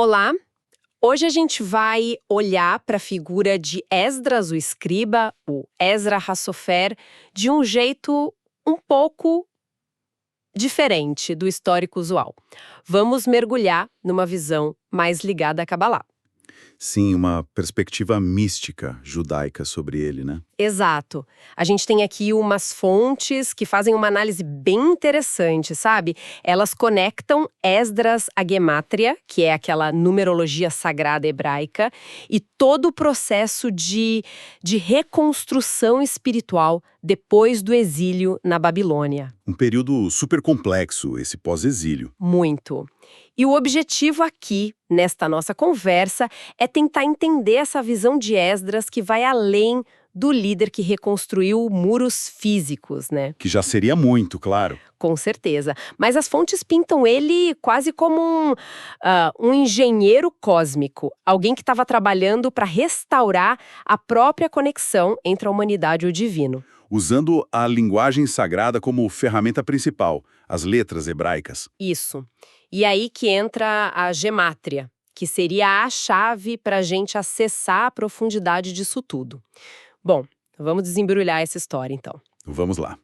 Olá! Hoje a gente vai olhar para a figura de Esdras, o escriba, o Ezra HaSofer, de um jeito um pouco diferente do histórico usual. Vamos mergulhar numa visão mais ligada à Cabalá. Sim, uma perspectiva mística judaica sobre ele, né? Exato. A gente tem aqui umas fontes que fazem uma análise bem interessante, sabe? Elas conectam Esdras à Gemátria, que é aquela numerologia sagrada hebraica, e todo o processo de reconstrução espiritual depois do exílio na Babilônia. Um período super complexo, esse pós-exílio. Muito. E o objetivo aqui, nesta nossa conversa, é tentar entender essa visão de Esdras que vai além do líder que reconstruiu muros físicos, né? Que já seria muito, claro. Com certeza. Mas as fontes pintam ele quase como um engenheiro cósmico, alguém que estava trabalhando para restaurar a própria conexão entre a humanidade e o divino. Usando a linguagem sagrada como ferramenta principal, as letras hebraicas. Isso. E aí que entra a gemátria, que seria a chave para a gente acessar a profundidade disso tudo. Bom, vamos desembrulhar essa história, então. Vamos lá.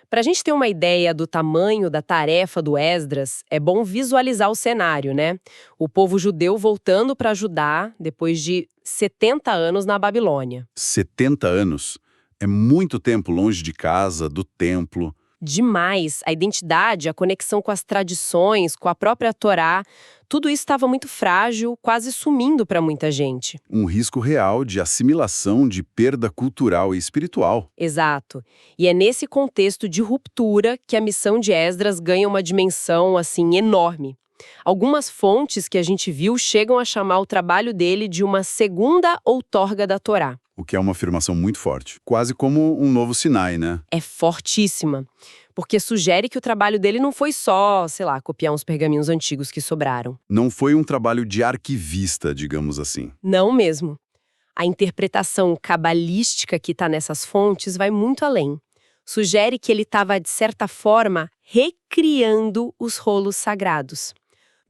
Para a gente ter uma ideia do tamanho da tarefa do Esdras, é bom visualizar o cenário, né? O povo judeu voltando para Judá depois de 70 anos na Babilônia. 70 anos. É muito tempo longe de casa, do templo. Demais. A identidade, a conexão com as tradições, com a própria Torá, tudo isso estava muito frágil, quase sumindo para muita gente. Um risco real de assimilação, de perda cultural e espiritual. Exato. E é nesse contexto de ruptura que a missão de Esdras ganha uma dimensão, assim, enorme. Algumas fontes que a gente viu chegam a chamar o trabalho dele de uma segunda outorga da Torá. O que é uma afirmação muito forte. Quase como um novo Sinai, né? É fortíssima, porque sugere que o trabalho dele não foi só, sei lá, copiar uns pergaminhos antigos que sobraram. Não foi um trabalho de arquivista, digamos assim. Não mesmo. A interpretação cabalística que está nessas fontes vai muito além. Sugere que ele estava, de certa forma, recriando os rolos sagrados,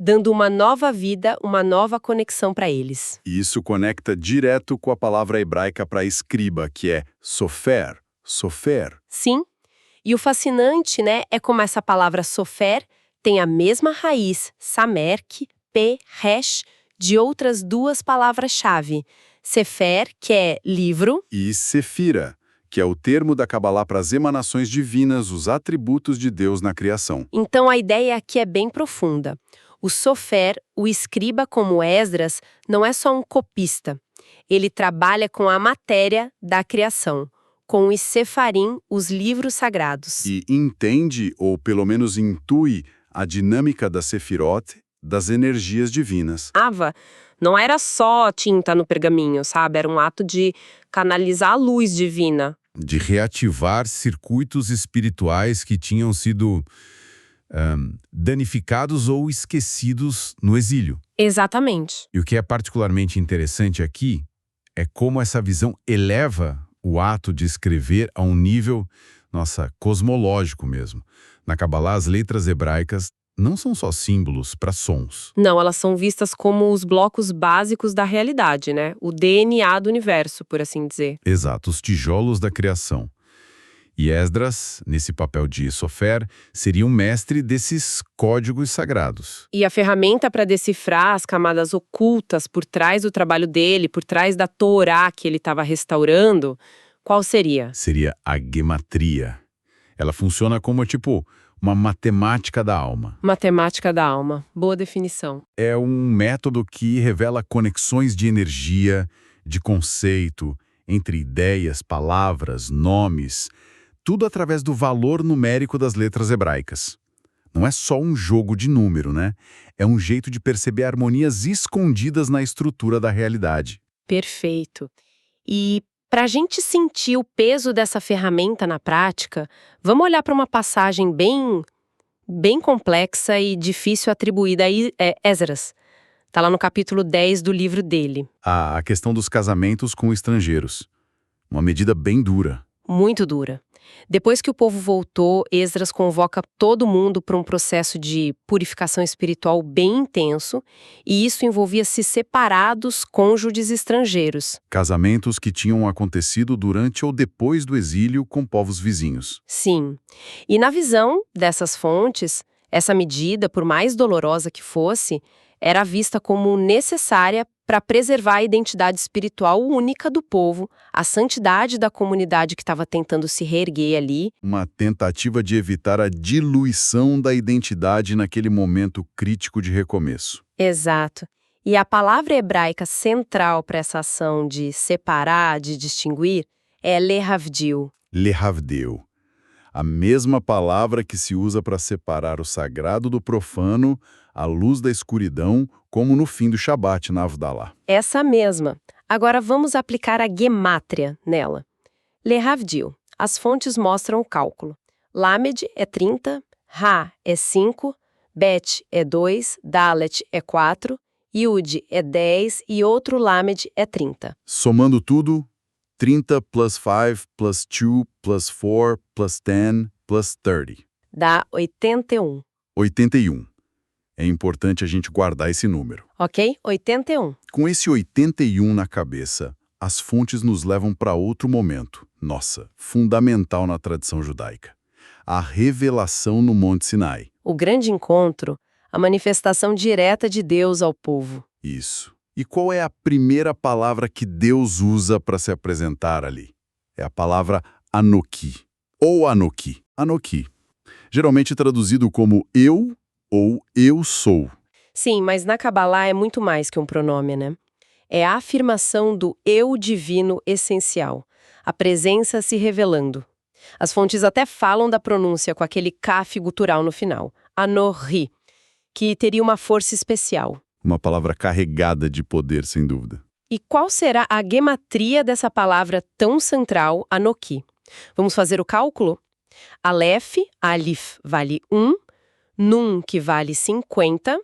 dando uma nova vida, uma nova conexão para eles. E isso conecta direto com a palavra hebraica para escriba, que é sofer, sofer. Sim. E o fascinante, né, é como essa palavra sofer tem a mesma raiz, samerk, resh, de outras duas palavras-chave. Sefer, que é livro, E sefira, que é o termo da Cabalá para as emanações divinas, os atributos de Deus na criação. Então a ideia aqui é bem profunda. O sofer, o escriba como Esdras, não é só um copista. Ele trabalha com a matéria da criação, com os sefarim, os livros sagrados. E entende, ou pelo menos intui, a dinâmica da sefirot, das energias divinas. Ava não era só tinta no pergaminho, sabe? Era um ato de canalizar a luz divina. De reativar circuitos espirituais que tinham sido danificados ou esquecidos no exílio. Exatamente. E o que é particularmente interessante aqui é como essa visão eleva o ato de escrever a um nível, cosmológico mesmo. Na Cabalá, as letras hebraicas não são só símbolos para sons. Não, elas são vistas como os blocos básicos da realidade, né? O DNA do universo, por assim dizer. Exato, os tijolos da criação. E Esdras, nesse papel de sofer, seria um mestre desses códigos sagrados. E a ferramenta para decifrar as camadas ocultas por trás do trabalho dele, por trás da Torá que ele estava restaurando, qual seria? Seria a gematria. Ela funciona como, uma matemática da alma. Matemática da alma. Boa definição. É um método que revela conexões de energia, de conceito, entre ideias, palavras, nomes, tudo através do valor numérico das letras hebraicas. Não é só um jogo de número, né? É um jeito de perceber harmonias escondidas na estrutura da realidade. Perfeito. E para a gente sentir o peso dessa ferramenta na prática, vamos olhar para uma passagem bem complexa e difícil atribuída a Esdras. Está lá no capítulo 10 do livro dele. A questão dos casamentos com estrangeiros. Uma medida bem dura. Muito dura. Depois que o povo voltou, Esdras convoca todo mundo para um processo de purificação espiritual bem intenso, e isso envolvia se separar dos cônjuges estrangeiros. Casamentos que tinham acontecido durante ou depois do exílio com povos vizinhos. Sim. E na visão dessas fontes, essa medida, por mais dolorosa que fosse, era vista como necessária para preservar a identidade espiritual única do povo, a santidade da comunidade que estava tentando se reerguer ali. Uma tentativa de evitar a diluição da identidade naquele momento crítico de recomeço. Exato. E a palavra hebraica central para essa ação de separar, de distinguir, é lehavdil. Lehavdeu. A mesma palavra que se usa para separar o sagrado do profano, a luz da escuridão, como no fim do Shabat na Havdalah. Essa mesma. Agora vamos aplicar a gemátria nela. Lehavdil. As fontes mostram o cálculo. Lamed é 30, Ra é 5, Bet é 2, Dalet é 4, Yud é 10 e outro Lamed é 30. Somando tudo, 30 plus 5 plus 2 plus 4 plus 10 plus 30. Dá 81. 81. É importante a gente guardar esse número. Ok? 81. Com esse 81 na cabeça, as fontes nos levam para outro momento, fundamental na tradição judaica. A revelação no Monte Sinai. O grande encontro, a manifestação direta de Deus ao povo. Isso. E qual é a primeira palavra que Deus usa para se apresentar ali? É a palavra Anoki, ou Anoki. Anoki. Geralmente traduzido como eu ou eu sou. Sim, mas na Kabbalah é muito mais que um pronome, né? É a afirmação do eu divino essencial, a presença se revelando. As fontes até falam da pronúncia com aquele kaf gutural no final, Anohi, que teria uma força especial. Uma palavra carregada de poder, sem dúvida. E qual será a gematria dessa palavra tão central, Anoki? Vamos fazer o cálculo? Aleph, Alif, vale 1, Nun, que vale 50,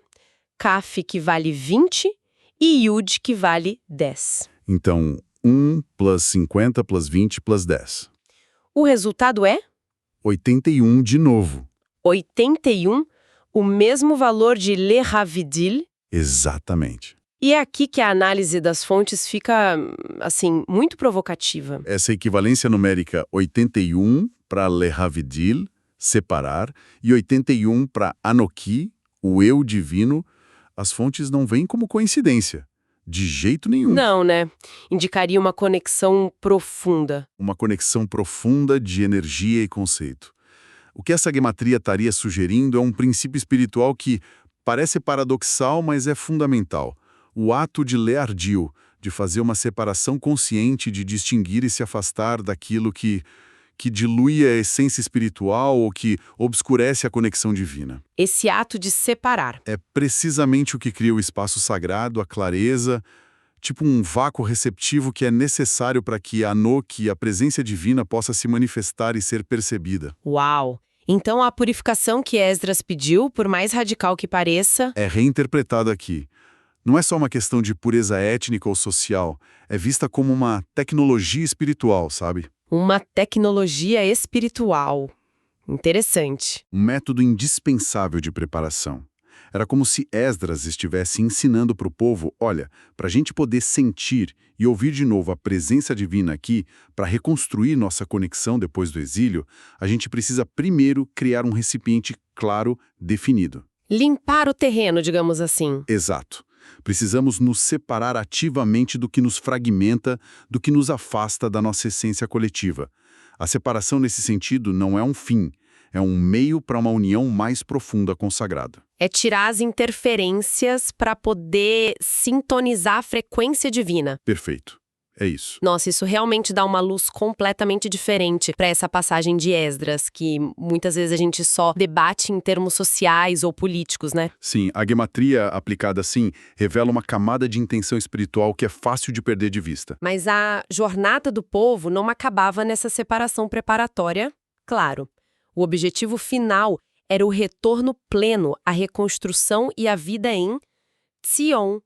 Kaf, que vale 20 e Yud, que vale 10. Então, 1 plus 50 plus 20 plus 10. O resultado é 81 de novo. 81, o mesmo valor de Lehavdil. Exatamente. E é aqui que a análise das fontes fica, assim, muito provocativa. Essa equivalência numérica 81 para Lehavdil, separar, e 81 para Anoki, o eu divino, as fontes não vêm como coincidência. De jeito nenhum. Não, né? Indicaria uma conexão profunda. Uma conexão profunda de energia e conceito. O que essa gematria estaria sugerindo é um princípio espiritual que parece paradoxal, mas é fundamental. O ato de leardio, de fazer uma separação consciente, de distinguir e se afastar daquilo que dilui a essência espiritual ou que obscurece a conexão divina. Esse ato de separar. É precisamente o que cria o espaço sagrado, a clareza, tipo um vácuo receptivo que é necessário para que a Anoki, a presença divina, possa se manifestar e ser percebida. Uau! Então a purificação que Esdras pediu, por mais radical que pareça, É reinterpretada aqui. Não é só uma questão de pureza étnica ou social, é vista como uma tecnologia espiritual, sabe? uma tecnologia espiritual. Interessante. Um método indispensável de preparação. Era como se Esdras estivesse ensinando para o povo, olha, para a gente poder sentir e ouvir de novo a presença divina aqui, para reconstruir nossa conexão depois do exílio, a gente precisa primeiro criar um recipiente claro, definido. Limpar o terreno, digamos assim. Exato. Precisamos nos separar ativamente do que nos fragmenta, do que nos afasta da nossa essência coletiva. A separação nesse sentido não é um fim, é um meio para uma união mais profunda com o sagrado. É tirar as interferências para poder sintonizar a frequência divina. Perfeito. É isso. Nossa, isso realmente dá uma luz completamente diferente para essa passagem de Esdras, que muitas vezes a gente só debate em termos sociais ou políticos, né? Sim, a gematria aplicada assim revela uma camada de intenção espiritual que é fácil de perder de vista. Mas a jornada do povo não acabava nessa separação preparatória, claro. O objetivo final era o retorno pleno, a reconstrução e a vida em Tzion.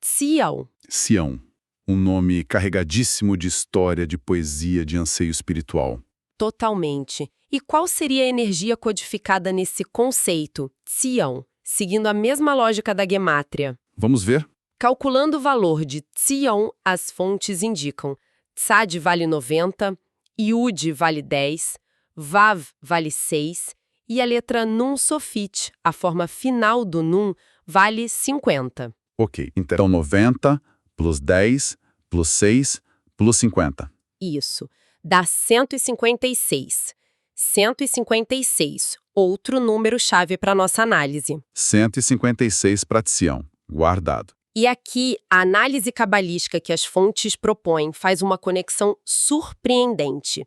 Tzion. Sião. Um nome carregadíssimo de história, de poesia, de anseio espiritual. Totalmente. E qual seria a energia codificada nesse conceito, Tzion, seguindo a mesma lógica da gemátria? Vamos ver? Calculando o valor de Tzion, as fontes indicam Tzad vale 90, Yud vale 10, Vav vale 6 e a letra Nun Sofit, a forma final do Nun, vale 50. Ok, então 90 plus 10 plus 6 plus 50. Isso, dá 156. 156, outro número-chave para nossa análise. 156 para Tzion, guardado. E aqui, a análise cabalística que as fontes propõem faz uma conexão surpreendente.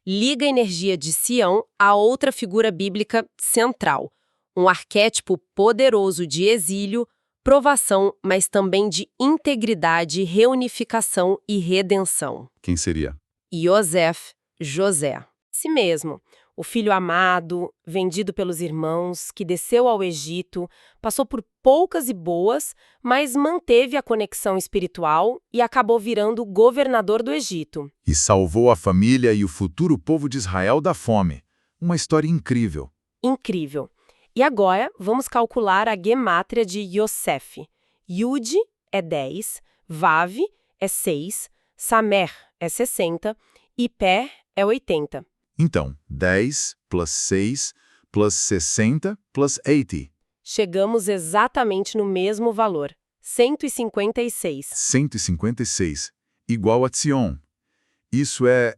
Liga a energia de Sião a outra figura bíblica central, um arquétipo poderoso de exílio, provação, mas também de integridade, reunificação e redenção. Quem seria? Yosef, José. Si mesmo, o filho amado, vendido pelos irmãos, que desceu ao Egito, passou por poucas e boas, mas manteve a conexão espiritual e acabou virando governador do Egito. E salvou a família e o futuro povo de Israel da fome. Uma história incrível. Incrível. E agora, vamos calcular a gemátria de Yosef. Yud é 10, Vav é 6, Samer é 60 e Pé é 80. Então, 10 plus 6 plus 60 plus 80. Chegamos exatamente no mesmo valor, 156. 156, igual a Tzion. Isso é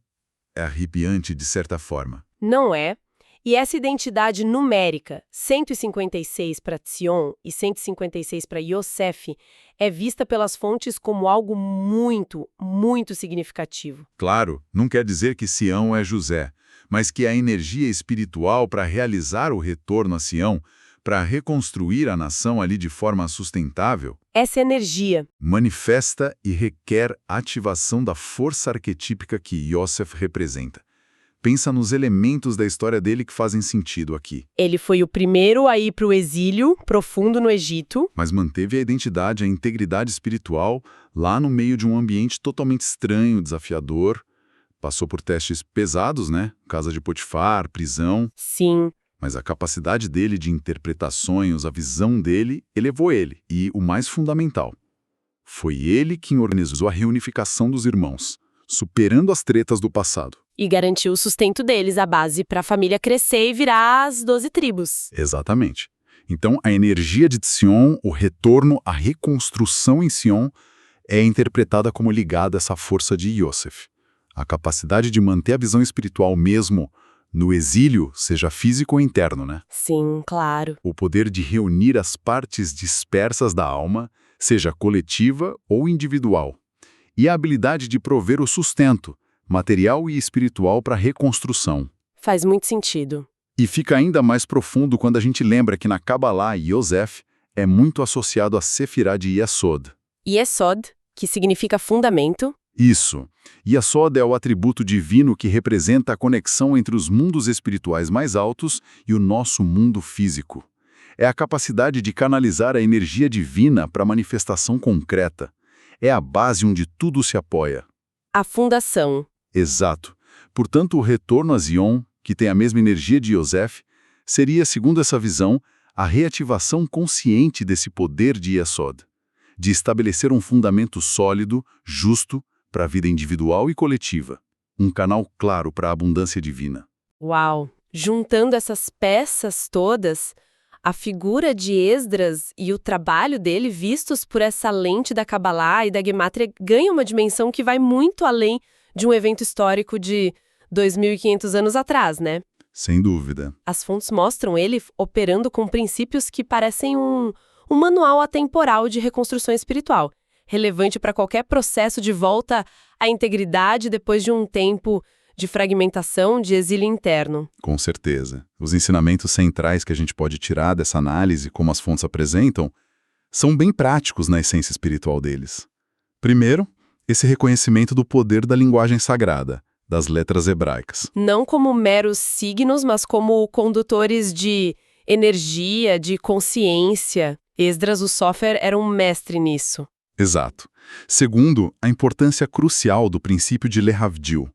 arrepiante de certa forma. Não é? E essa identidade numérica, 156 para Tzion e 156 para Yosef, é vista pelas fontes como algo muito, muito significativo. Claro, não quer dizer que Sião é José, mas que a energia espiritual para realizar o retorno a Sião, para reconstruir a nação ali de forma sustentável, Essa energia, manifesta e requer ativação da força arquetípica que Yosef representa. Pensa nos elementos da história dele que fazem sentido aqui. ele foi o primeiro a ir para o exílio profundo no Egito, Mas manteve a identidade, a integridade espiritual lá no meio de um ambiente totalmente estranho, desafiador. Passou por testes pesados, né? Casa de Potifar, prisão. sim, Mas a capacidade dele de interpretar sonhos, a visão dele, elevou ele. E o mais fundamental, foi ele quem organizou a reunificação dos irmãos, superando as tretas do passado. e garantiu o sustento deles, a base para a família crescer e virar as 12 tribos. Exatamente. Então, a energia de Sion, o retorno, a reconstrução em Sion, é interpretada como ligada a essa força de Yosef. A capacidade de manter a visão espiritual mesmo no exílio, seja físico ou interno, né? Sim, claro. O poder de reunir as partes dispersas da alma, seja coletiva ou individual. E a habilidade de prover o sustento, material e espiritual para a reconstrução. Faz muito sentido. E fica ainda mais profundo quando a gente lembra que na Kabbalah, Yosef é muito associado a Sefirah de Yesod. Yesod, que significa fundamento, Isso. Yesod é o atributo divino que representa a conexão entre os mundos espirituais mais altos e o nosso mundo físico. É a capacidade de canalizar a energia divina para manifestação concreta. É a base onde tudo se apoia. a fundação. Exato. Portanto, o retorno a Zion, que tem a mesma energia de Yosef, seria, segundo essa visão, a reativação consciente desse poder de Yesod, de estabelecer um fundamento sólido, justo, para a vida individual e coletiva. Um canal claro para a abundância divina. Uau! Juntando essas peças todas, a figura de Esdras e o trabalho dele vistos por essa lente da Kabbalah e da Gemátria ganha uma dimensão que vai muito além de um evento histórico de 2.500 anos atrás, né? Sem dúvida. As fontes mostram ele operando com princípios que parecem um manual atemporal de reconstrução espiritual, relevante para qualquer processo de volta à integridade depois de um tempo de fragmentação, de exílio interno. Com certeza. Os ensinamentos centrais que a gente pode tirar dessa análise, como as fontes apresentam, são bem práticos na essência espiritual deles. Primeiro, esse reconhecimento do poder da linguagem sagrada, das letras hebraicas. Não como meros signos, mas como condutores de energia, de consciência. Esdras, o Sofer, era um mestre nisso. Exato. Segundo, a importância crucial do princípio de Lehavdil,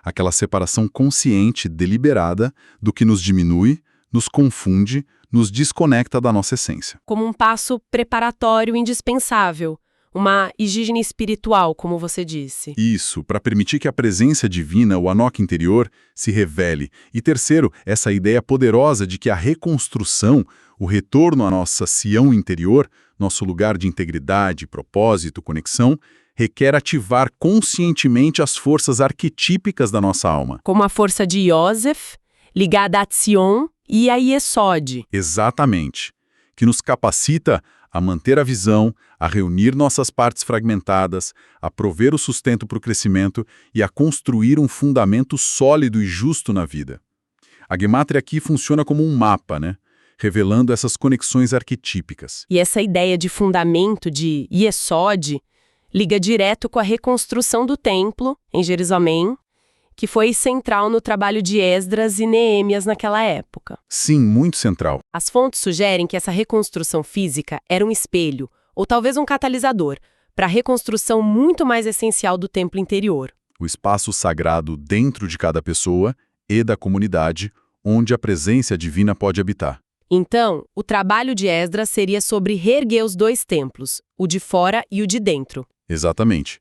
aquela separação consciente, deliberada, do que nos diminui, nos confunde, nos desconecta da nossa essência. Como um passo preparatório indispensável, uma higiene espiritual, como você disse. Isso, para permitir que a presença divina, o Anok interior, se revele. E terceiro, essa ideia poderosa de que a reconstrução, o retorno à nossa Sião interior, nosso lugar de integridade, propósito, conexão, requer ativar conscientemente as forças arquetípicas da nossa alma. Como a força de Yosef, ligada a Tzion e a Yesod. Exatamente. Que nos capacita a manter a visão, a reunir nossas partes fragmentadas, a prover o sustento para o crescimento e a construir um fundamento sólido e justo na vida. A Gemátria aqui funciona como um mapa, né? Revelando essas conexões arquetípicas. E essa ideia de fundamento de Yesod liga direto com a reconstrução do templo, em Jerusalém, que foi central no trabalho de Esdras e Neemias naquela época. Sim, muito central. As fontes sugerem que essa reconstrução física era um espelho, ou talvez um catalisador, para a reconstrução muito mais essencial do templo interior. O espaço sagrado dentro de cada pessoa e da comunidade, onde a presença divina pode habitar. Então, o trabalho de Esdras seria sobre reerguer os dois templos, o de fora e o de dentro. Exatamente.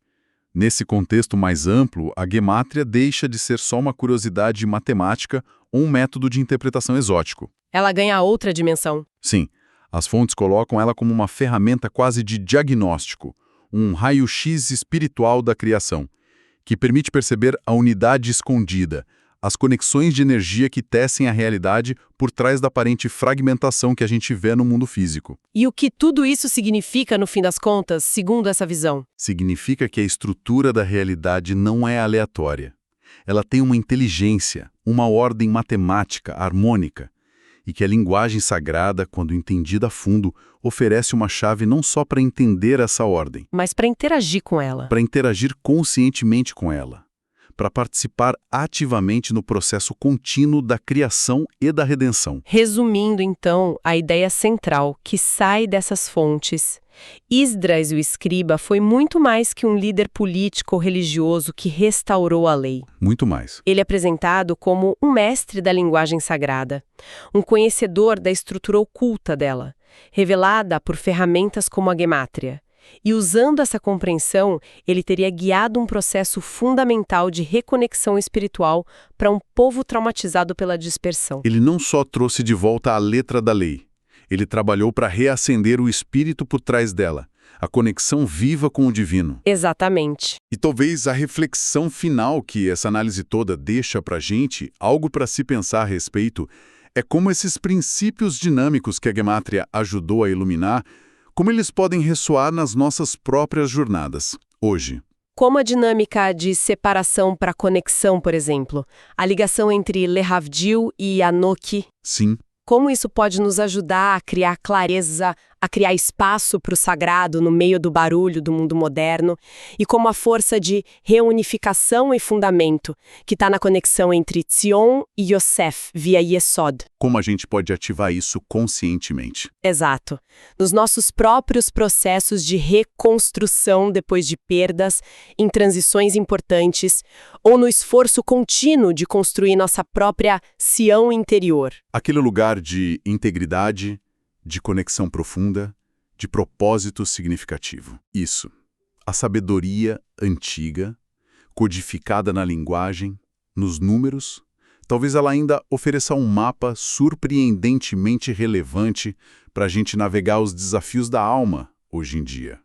Nesse contexto mais amplo, a Gemátria deixa de ser só uma curiosidade matemática ou um método de interpretação exótico. Ela ganha outra dimensão. Sim, as fontes colocam ela como uma ferramenta quase de diagnóstico, um raio-x espiritual da criação, que permite perceber a unidade escondida, as conexões de energia que tecem a realidade por trás da aparente fragmentação que a gente vê no mundo físico. E o que tudo isso significa, no fim das contas, segundo essa visão? Significa que a estrutura da realidade não é aleatória. Ela tem uma inteligência, uma ordem matemática, harmônica, e que a linguagem sagrada, quando entendida a fundo, oferece uma chave não só para entender essa ordem, Mas para interagir com ela. para interagir conscientemente com ela, para participar ativamente no processo contínuo da criação e da redenção. Resumindo, então, a ideia central que sai dessas fontes, Esdras, o escriba, foi muito mais que um líder político ou religioso que restaurou a lei. Muito mais. Ele é apresentado como um mestre da linguagem sagrada, um conhecedor da estrutura oculta dela, revelada por ferramentas como a Gemátria. E usando essa compreensão, ele teria guiado um processo fundamental de reconexão espiritual para um povo traumatizado pela dispersão. Ele não só trouxe de volta a letra da lei, ele trabalhou para reacender o espírito por trás dela, a conexão viva com o divino. Exatamente. E talvez a reflexão final que essa análise toda deixa para a gente, algo para se pensar a respeito, é como esses princípios dinâmicos que a Gemátria ajudou a iluminar, como eles podem ressoar nas nossas próprias jornadas, hoje. Como a dinâmica de separação para conexão, por exemplo, a ligação entre Lehavdil e Anok. Sim. Como isso pode nos ajudar a criar clareza, a criar espaço para o sagrado no meio do barulho do mundo moderno, e como a força de reunificação e fundamento, que está na conexão entre Tzion e Yosef, via Yesod. Como a gente pode ativar isso conscientemente? Exato. Nos nossos próprios processos de reconstrução depois de perdas, em transições importantes, ou no esforço contínuo de construir nossa própria Sião interior. Aquele lugar de integridade, de conexão profunda, de propósito significativo. Isso. A sabedoria antiga, codificada na linguagem, nos números, talvez ela ainda ofereça um mapa surpreendentemente relevante para a gente navegar os desafios da alma hoje em dia.